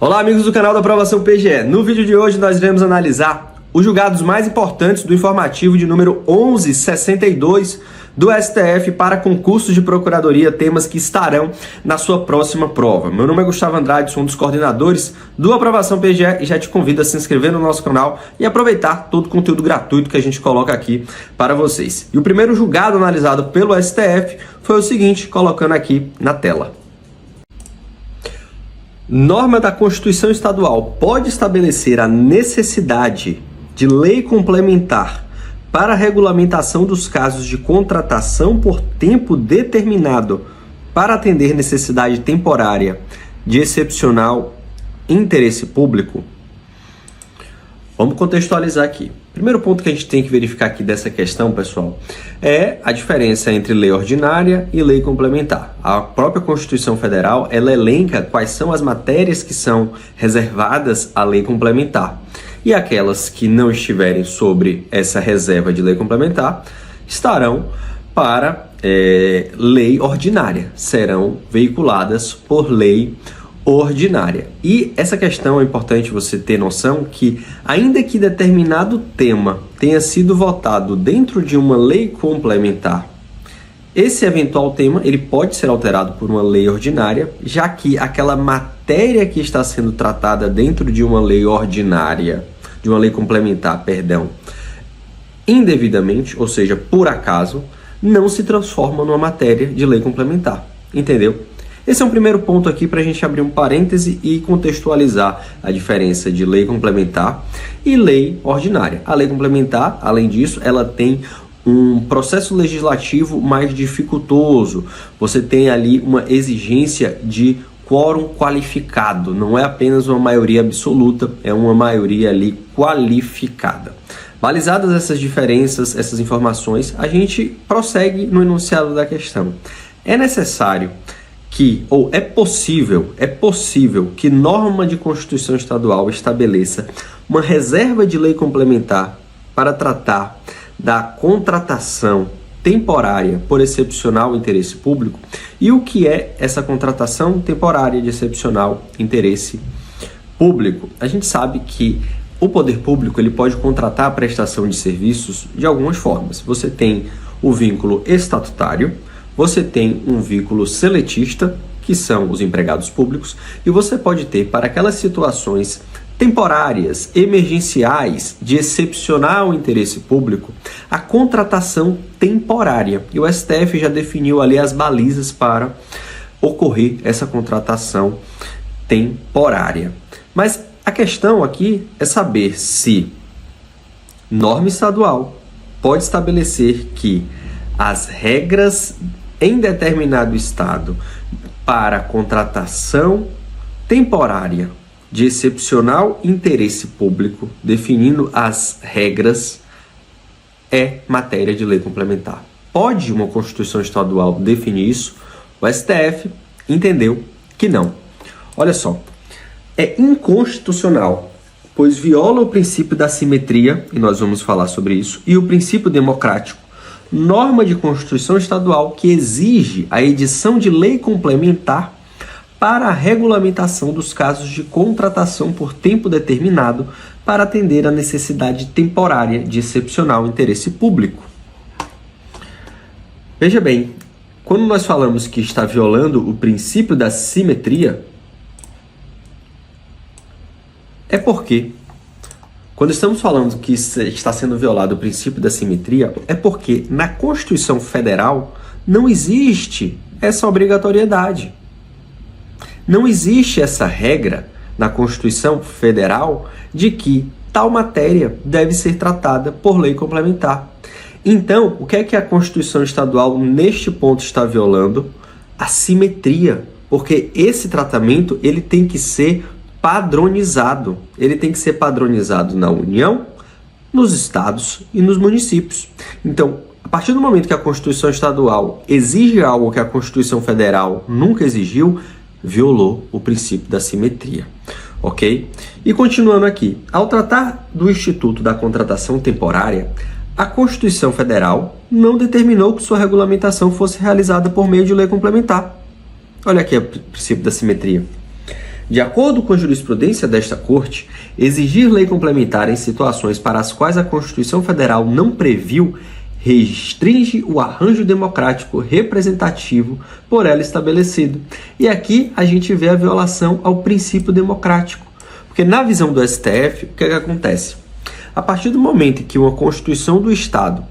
Olá, amigos do canal da Aprovação PGE. No vídeo de hoje nós iremos analisar os julgados mais importantes do informativo de número 1162 do STF para concursos de procuradoria, temas que estarão na sua próxima prova. Meu nome é Gustavo Andrade, sou um dos coordenadores do Aprovação PGE e já te convido a se inscrever no nosso canal e aproveitar todo o conteúdo gratuito que a gente coloca aqui para vocês. E o primeiro julgado analisado pelo STF foi o seguinte, colocando aqui na tela. Norma da Constituição Estadual pode estabelecer a necessidade de lei complementar para a regulamentação dos casos de contratação por tempo determinado para atender necessidade temporária de excepcional interesse público? Vamos contextualizar aqui. Primeiro ponto que a gente tem que verificar aqui dessa questão, pessoal, é a diferença entre lei ordinária e lei complementar. A própria Constituição Federal, ela elenca quais são as matérias que são reservadas à lei complementar. E aquelas que não estiverem sobre essa reserva de lei complementar estarão para lei ordinária, serão veiculadas por lei ordinária. E essa questão é importante você ter noção que, ainda que determinado tema tenha sido votado dentro de uma lei complementar, esse eventual tema ele pode ser alterado por uma lei ordinária, já que aquela matéria que está sendo tratada dentro de uma lei ordinária, de uma lei complementar, perdão, indevidamente, ou seja, por acaso, não se transforma numa matéria de lei complementar. Entendeu? Esse é um primeiro ponto aqui para a gente abrir um parêntese e contextualizar a diferença de lei complementar e lei ordinária. A lei complementar, além disso, ela tem um processo legislativo mais dificultoso. Você tem ali uma exigência de quórum qualificado, não é apenas uma maioria absoluta, é uma maioria ali qualificada. Balizadas essas diferenças, essas informações, a gente prossegue no enunciado da questão. É necessário que, ou é possível que norma de Constituição Estadual estabeleça uma reserva de lei complementar para tratar da contratação temporária por excepcional interesse público. E o que é essa contratação temporária de excepcional interesse público? A gente sabe que o poder público ele pode contratar a prestação de serviços de algumas formas. Você tem o vínculo estatutário, você tem um vínculo seletista, que são os empregados públicos, e você pode ter, para aquelas situações temporárias, emergenciais, de excepcional interesse público, a contratação temporária. E o STF já definiu ali as balizas para ocorrer essa contratação temporária. Mas a questão aqui é saber se norma estadual pode estabelecer que as regras em determinado estado para contratação temporária de excepcional interesse público, definindo as regras, é matéria de lei complementar. Pode uma Constituição Estadual definir isso? O STF entendeu que não. Olha só, é inconstitucional, pois viola o princípio da simetria, e nós vamos falar sobre isso, e o princípio democrático, norma de Constituição Estadual que exige a edição de lei complementar para a regulamentação dos casos de contratação por tempo determinado para atender a necessidade temporária de excepcional interesse público. Veja bem, quando nós falamos que está violando o princípio da simetria, é porque, quando estamos falando que está sendo violado o princípio da simetria, é porque na Constituição Federal não existe essa obrigatoriedade. Não existe essa regra na Constituição Federal de que tal matéria deve ser tratada por lei complementar. Então, o que é que a Constituição Estadual neste ponto está violando? A simetria, porque esse tratamento ele tem que ser padronizado. Ele tem que ser padronizado na União, nos estados e nos municípios. Então, a partir do momento que a Constituição Estadual exige algo que a Constituição Federal nunca exigiu, violou o princípio da simetria, ok? E continuando aqui, ao tratar do Instituto da Contratação Temporária, a Constituição Federal não determinou que sua regulamentação fosse realizada por meio de lei complementar. Olha aqui o princípio da simetria. De acordo com a jurisprudência desta Corte, exigir lei complementar em situações para as quais a Constituição Federal não previu restringe o arranjo democrático representativo por ela estabelecido. E aqui a gente vê a violação ao princípio democrático. Porque na visão do STF, o que acontece? A partir do momento em que uma Constituição do Estado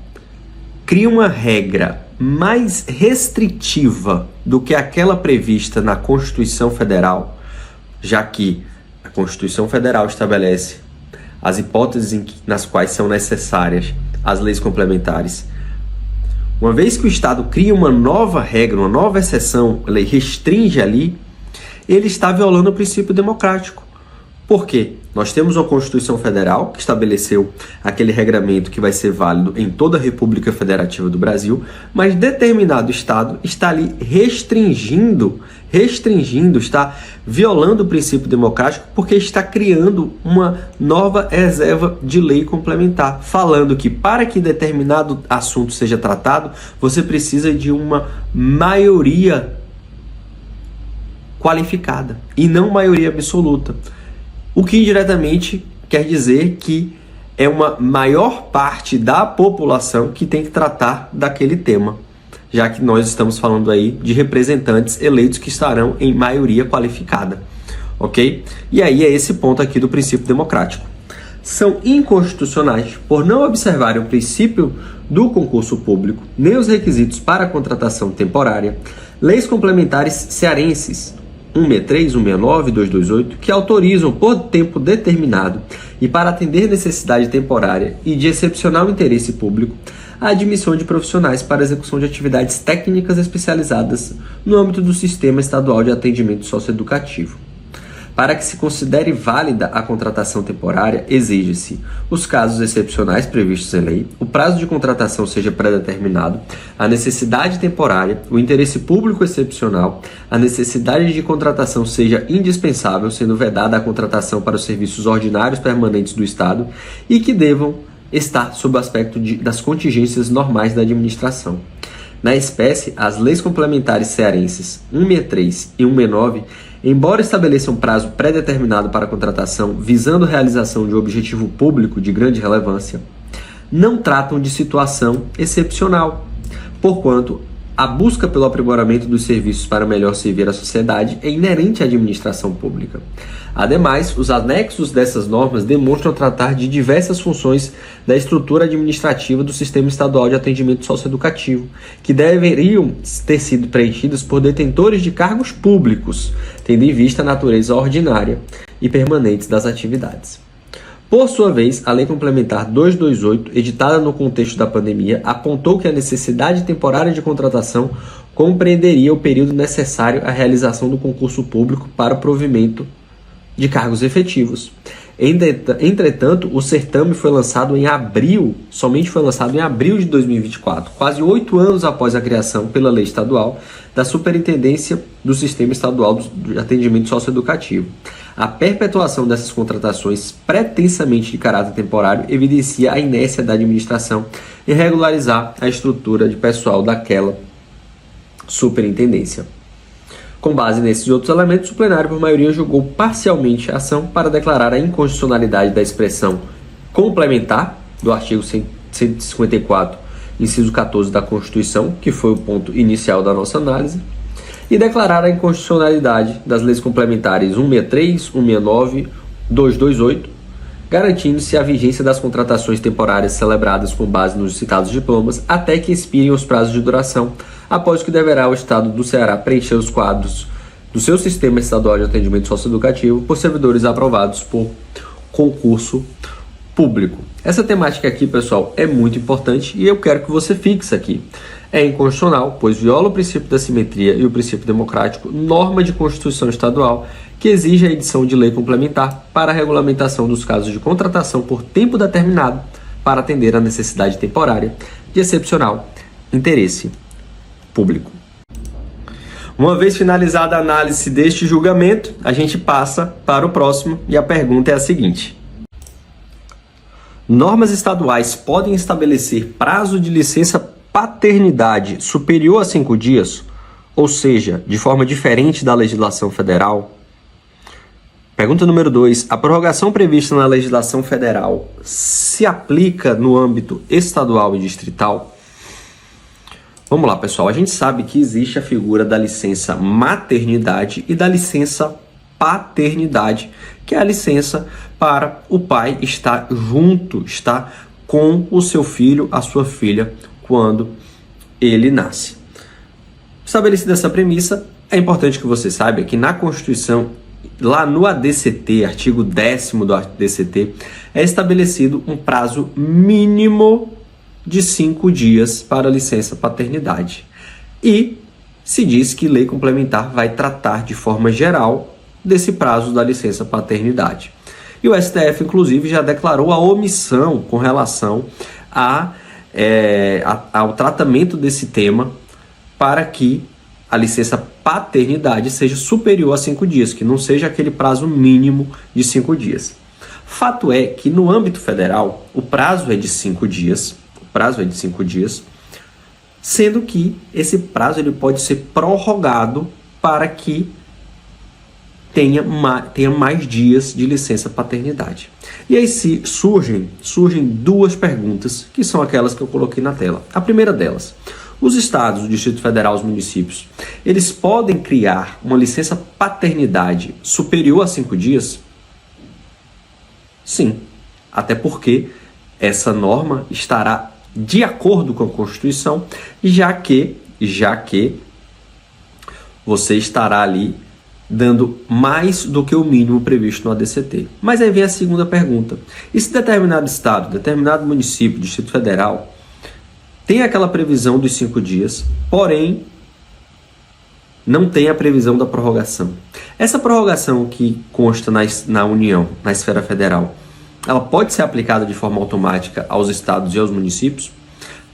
cria uma regra mais restritiva do que aquela prevista na Constituição Federal, já que a Constituição Federal estabelece as hipóteses nas quais são necessárias as leis complementares. Uma vez que o Estado cria uma nova regra, uma nova exceção, ele restringe ali, ele está violando o princípio democrático. Por quê? Nós temos uma Constituição Federal que estabeleceu aquele regramento que vai ser válido em toda a República Federativa do Brasil, mas determinado Estado está ali restringindo, está violando o princípio democrático porque está criando uma nova reserva de lei complementar, falando que para que determinado assunto seja tratado, você precisa de uma maioria qualificada e não maioria absoluta. O que indiretamente quer dizer que é uma maior parte da população que tem que tratar daquele tema, já que nós estamos falando aí de representantes eleitos que estarão em maioria qualificada, ok? E aí é esse ponto aqui do princípio democrático. São inconstitucionais por não observarem o princípio do concurso público, nem os requisitos para a contratação temporária, leis complementares cearenses 163, 169 e 228, que autorizam por tempo determinado e para atender necessidade temporária e de excepcional interesse público a admissão de profissionais para execução de atividades técnicas especializadas no âmbito do Sistema Estadual de Atendimento Socioeducativo. Para que se considere válida a contratação temporária, exige-se os casos excepcionais previstos em lei, o prazo de contratação seja pré-determinado, a necessidade temporária, o interesse público excepcional, a necessidade de contratação seja indispensável, sendo vedada a contratação para os serviços ordinários permanentes do Estado e que devam estar sob o aspecto das contingências normais da administração. Na espécie, as leis complementares cearenses 163 e 169, embora estabeleçam prazo pré-determinado para a contratação visando a realização de um objetivo público de grande relevância, não tratam de situação excepcional, porquanto a busca pelo aprimoramento dos serviços para melhor servir a sociedade é inerente à administração pública. Ademais, os anexos dessas normas demonstram tratar de diversas funções da estrutura administrativa do Sistema Estadual de Atendimento Socioeducativo, que deveriam ter sido preenchidas por detentores de cargos públicos, tendo em vista a natureza ordinária e permanente das atividades. Por sua vez, a Lei Complementar 228, editada no contexto da pandemia, apontou que a necessidade temporária de contratação compreenderia o período necessário à realização do concurso público para o provimento de cargos efetivos. Entretanto, o certame foi lançado em abril, somente foi lançado em abril de 2024, quase 8 anos após a criação pela lei estadual da Superintendência do Sistema Estadual de Atendimento Socioeducativo. A perpetuação dessas contratações pretensamente de caráter temporário evidencia a inércia da administração em regularizar a estrutura de pessoal daquela superintendência. Com base nesses e outros elementos, o plenário, por maioria, julgou parcialmente a ação para declarar a inconstitucionalidade da expressão complementar do artigo 154, inciso 14 da Constituição, que foi o ponto inicial da nossa análise, e declarar a inconstitucionalidade das leis complementares 163, 169, 228, garantindo-se a vigência das contratações temporárias celebradas com base nos citados diplomas até que expirem os prazos de duração, após que deverá o Estado do Ceará preencher os quadros do seu Sistema Estadual de Atendimento Socioeducativo por servidores aprovados por concurso público. Essa temática aqui, pessoal, é muito importante e eu quero que você fixe aqui. É inconstitucional, pois viola o princípio da simetria e o princípio democrático, norma de Constituição Estadual que exige a edição de lei complementar para a regulamentação dos casos de contratação por tempo determinado para atender à necessidade temporária de excepcional interesse público. Uma vez finalizada a análise deste julgamento, a gente passa para o próximo e a pergunta é a seguinte: normas estaduais podem estabelecer prazo de licença paternidade superior a 5 dias, ou seja, de forma diferente da legislação federal? Pergunta número 2. A prorrogação prevista na legislação federal se aplica no âmbito estadual e distrital? Vamos lá, pessoal. A gente sabe que existe a figura da licença maternidade e da licença paternidade, que é a licença para o pai estar junto, estar com o seu filho, a sua filha, quando ele nasce. Estabelecida essa premissa, é importante que você saiba que na Constituição, lá no ADCT, artigo 10º do ADCT, é estabelecido um prazo mínimo de 5 dias para licença paternidade. E se diz que lei complementar vai tratar de forma geral desse prazo da licença paternidade. E o STF, inclusive, já declarou a omissão com relação ao tratamento desse tema para que a licença paternidade seja superior a 5 dias, que não seja aquele prazo mínimo de 5 dias. Fato é que no âmbito federal o prazo é de 5 dias, sendo que esse prazo ele pode ser prorrogado para que tenha mais dias de licença paternidade. E aí surgem duas perguntas, que são aquelas que eu coloquei na tela. A primeira delas: os estados, o Distrito Federal, os municípios, eles podem criar uma licença paternidade superior a 5 dias? Sim, até porque essa norma estará de acordo com a Constituição, já que você estará ali dando mais do que o mínimo previsto no ADCT. Mas aí vem a segunda pergunta: e se determinado estado, determinado município, Distrito Federal, tem aquela previsão dos 5 dias, porém não tem a previsão da prorrogação? Essa prorrogação que consta na União, na esfera federal, ela pode ser aplicada de forma automática aos estados e aos municípios?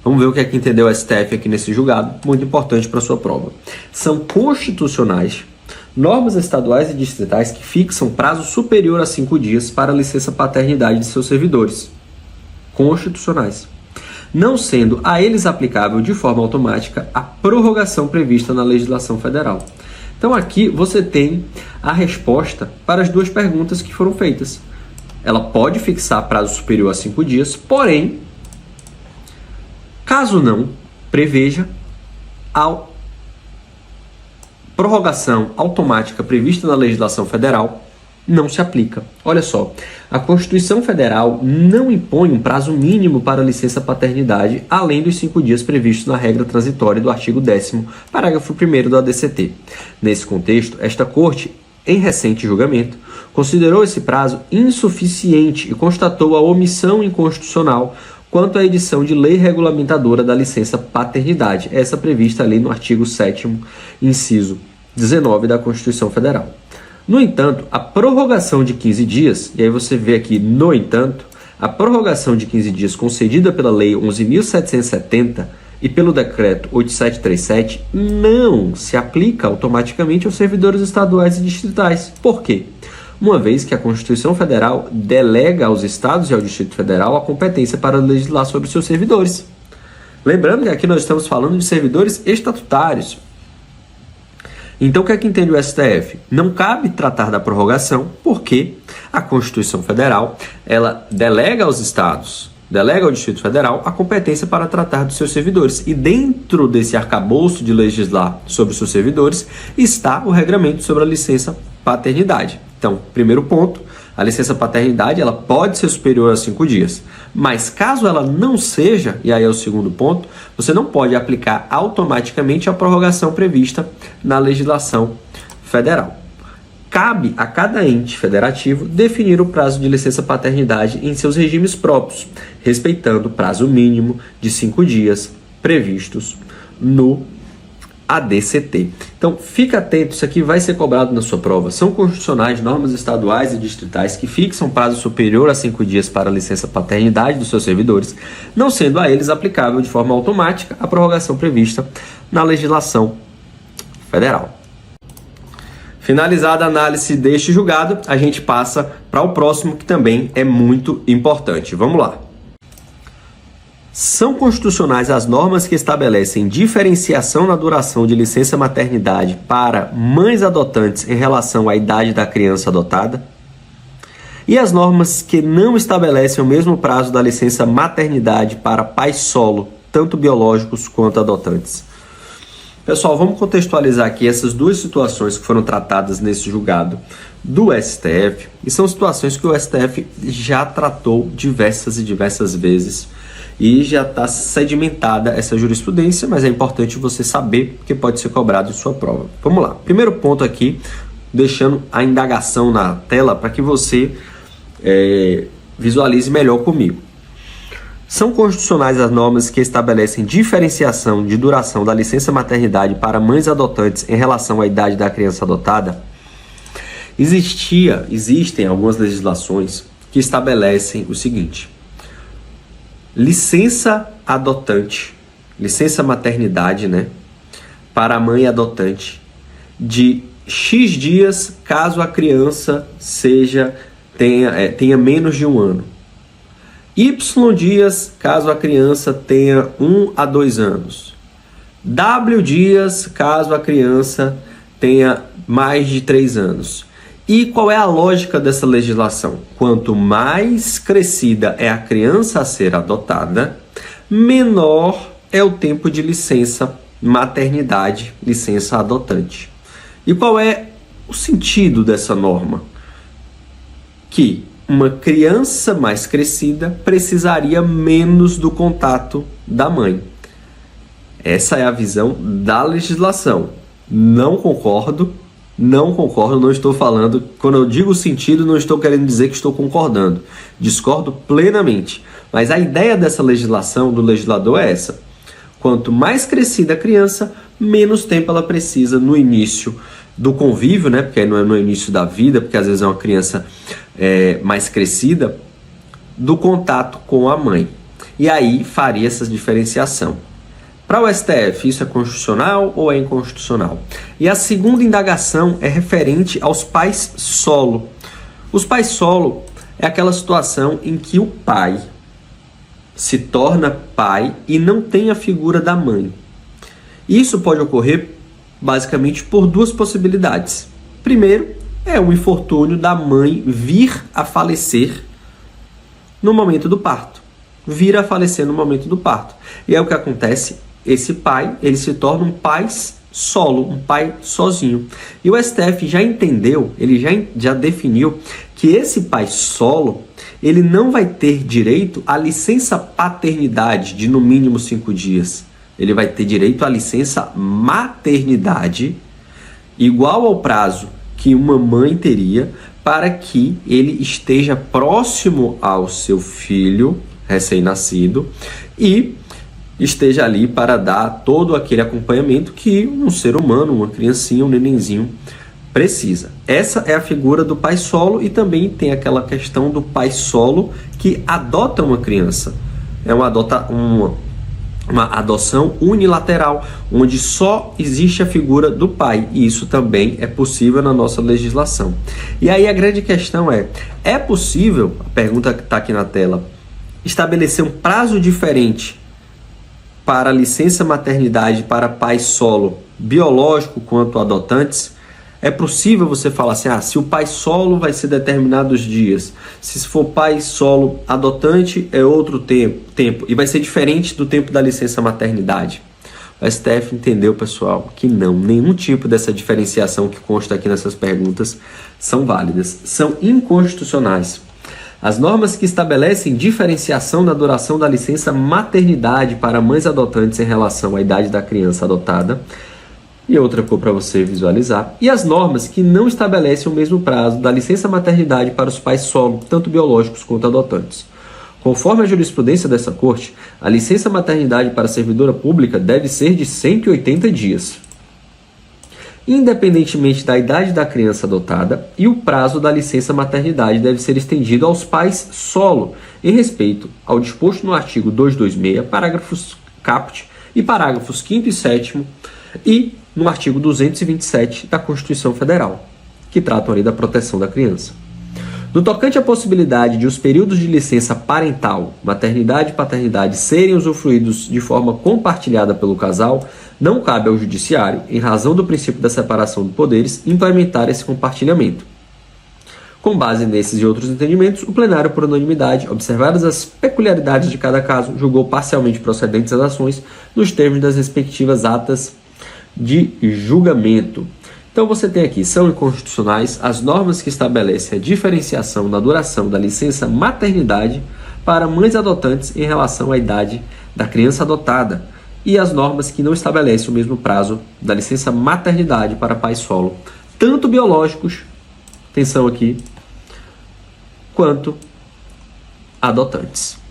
Vamos ver o que é que entendeu o STF aqui nesse julgado, muito importante para a sua prova. São constitucionais normas estaduais e distritais que fixam prazo superior a 5 dias para a licença paternidade de seus servidores. Constitucionais. Não sendo a eles aplicável de forma automática a prorrogação prevista na legislação federal. Então aqui você tem a resposta para as duas perguntas que foram feitas. Ela pode fixar prazo superior a 5 dias, porém, caso não preveja a prorrogação automática prevista na legislação federal, não se aplica. Olha só, a Constituição Federal não impõe um prazo mínimo para a licença paternidade, além dos 5 dias previstos na regra transitória do artigo 10º, parágrafo 1º do ADCT. Nesse contexto, esta Corte, em recente julgamento, considerou esse prazo insuficiente e constatou a omissão inconstitucional quanto à edição de lei regulamentadora da licença paternidade, essa prevista ali no artigo 7º, inciso 19 da Constituição Federal. No entanto, a prorrogação de 15 dias, e aí você vê aqui, no entanto, a prorrogação de 15 dias concedida pela Lei 11.770 e pelo Decreto 8737 não se aplica automaticamente aos servidores estaduais e distritais. Por quê? Uma vez que a Constituição Federal delega aos estados e ao Distrito Federal a competência para legislar sobre seus servidores. Lembrando que aqui nós estamos falando de servidores estatutários. Então o que é que entende o STF? Não cabe tratar da prorrogação porque a Constituição Federal ela delega aos estados, delega ao Distrito Federal a competência para tratar dos seus servidores. E dentro desse arcabouço de legislar sobre os seus servidores está o regramento sobre a licença paternidade. Então, primeiro ponto, a licença paternidade ela pode ser superior a 5 dias, mas caso ela não seja, e aí é o segundo ponto, você não pode aplicar automaticamente a prorrogação prevista na legislação federal. Cabe a cada ente federativo definir o prazo de licença paternidade em seus regimes próprios, respeitando o prazo mínimo de 5 dias previstos no ADCT. Então, fica atento, isso aqui vai ser cobrado na sua prova. São constitucionais normas estaduais e distritais que fixam prazo superior a 5 dias para a licença paternidade dos seus servidores, não sendo a eles aplicável de forma automática a prorrogação prevista na legislação federal. Finalizada a análise deste julgado, a gente passa para o próximo, que também é muito importante. Vamos lá. São constitucionais as normas que estabelecem diferenciação na duração de licença maternidade para mães adotantes em relação à idade da criança adotada? E as normas que não estabelecem o mesmo prazo da licença maternidade para pais solo, tanto biológicos quanto adotantes? Pessoal, vamos contextualizar aqui essas duas situações que foram tratadas nesse julgado do STF, e são situações que o STF já tratou diversas vezes e já está sedimentada essa jurisprudência, mas é importante você saber que pode ser cobrado em sua prova. Vamos lá. Primeiro ponto aqui, deixando a indagação na tela para que você visualize melhor comigo. São constitucionais as normas que estabelecem diferenciação de duração da licença maternidade para mães adotantes em relação à idade da criança adotada? Existem algumas legislações que estabelecem o seguinte: licença adotante, licença maternidade, para a mãe adotante de X dias, caso a criança tenha menos de 1 ano. Y dias, caso a criança tenha 1 a 2 anos. W dias, caso a criança tenha mais de 3 anos. E qual é a lógica dessa legislação? Quanto mais crescida é a criança a ser adotada, menor é o tempo de licença maternidade, licença adotante. E qual é o sentido dessa norma? Que uma criança mais crescida precisaria menos do contato da mãe. Essa é a visão da legislação. Não concordo, não estou falando, quando eu digo sentido, não estou querendo dizer que estou concordando. Discordo plenamente. Mas a ideia dessa legislação, do legislador, é essa. Quanto mais crescida a criança, menos tempo ela precisa no início do convívio, porque aí não é no início da vida, porque às vezes é uma criança mais crescida, do contato com a mãe. E aí faria essa diferenciação. Para o STF, isso é constitucional ou é inconstitucional? E a segunda indagação é referente aos pais solo. Os pais solo é aquela situação em que o pai se torna pai e não tem a figura da mãe. Isso pode ocorrer basicamente por duas possibilidades. Primeiro, é o infortúnio da mãe vir a falecer no momento do parto. Vir a falecer no momento do parto. E aí o que acontece? Esse pai, ele se torna um pai solo, um pai sozinho. E o STF já entendeu, ele já definiu que esse pai solo, ele não vai ter direito à licença paternidade de no mínimo 5 dias. Ele vai ter direito à licença maternidade igual ao prazo que uma mãe teria para que ele esteja próximo ao seu filho recém-nascido e esteja ali para dar todo aquele acompanhamento que um ser humano, uma criancinha, um nenenzinho precisa. Essa é a figura do pai solo e também tem aquela questão do pai solo que adota uma criança. É uma adoção unilateral, onde só existe a figura do pai, e isso também é possível na nossa legislação. E aí a grande questão é possível, a pergunta que está aqui na tela, estabelecer um prazo diferente para licença maternidade para pai solo, biológico quanto adotantes? É possível você falar assim, se o pai solo vai ser determinados dias, se for pai solo adotante é outro tempo, e vai ser diferente do tempo da licença maternidade? O STF entendeu, pessoal, que não, nenhum tipo dessa diferenciação que consta aqui nessas perguntas são válidas, são inconstitucionais. As normas que estabelecem diferenciação na duração da licença maternidade para mães adotantes em relação à idade da criança adotada, e outra cor para você visualizar, e as normas que não estabelecem o mesmo prazo da licença maternidade para os pais solo, tanto biológicos quanto adotantes. Conforme a jurisprudência dessa corte, a licença maternidade para servidora pública deve ser de 180 dias, independentemente da idade da criança adotada, e o prazo da licença maternidade deve ser estendido aos pais solo, em respeito ao disposto no artigo 226, parágrafos caput e parágrafos 5º e 7º, e no artigo 227 da Constituição Federal, que tratam ali da proteção da criança. No tocante à possibilidade de os períodos de licença parental, maternidade e paternidade serem usufruídos de forma compartilhada pelo casal, não cabe ao judiciário, em razão do princípio da separação de poderes, implementar esse compartilhamento. Com base nesses e outros entendimentos, o plenário, por unanimidade, observadas as peculiaridades de cada caso, julgou parcialmente procedentes as ações nos termos das respectivas atas de julgamento. Então você tem aqui, são inconstitucionais as normas que estabelecem a diferenciação na duração da licença maternidade para mães adotantes em relação à idade da criança adotada e as normas que não estabelecem o mesmo prazo da licença maternidade para pais solo, tanto biológicos, atenção aqui, quanto adotantes.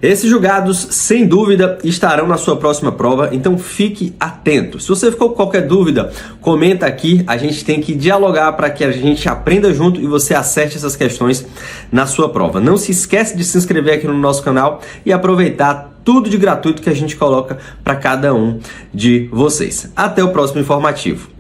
Esses julgados, sem dúvida, estarão na sua próxima prova, então fique atento. Se você ficou com qualquer dúvida, comenta aqui, a gente tem que dialogar para que a gente aprenda junto e você acerte essas questões na sua prova. Não se esquece de se inscrever aqui no nosso canal e aproveitar tudo de gratuito que a gente coloca para cada um de vocês. Até o próximo informativo.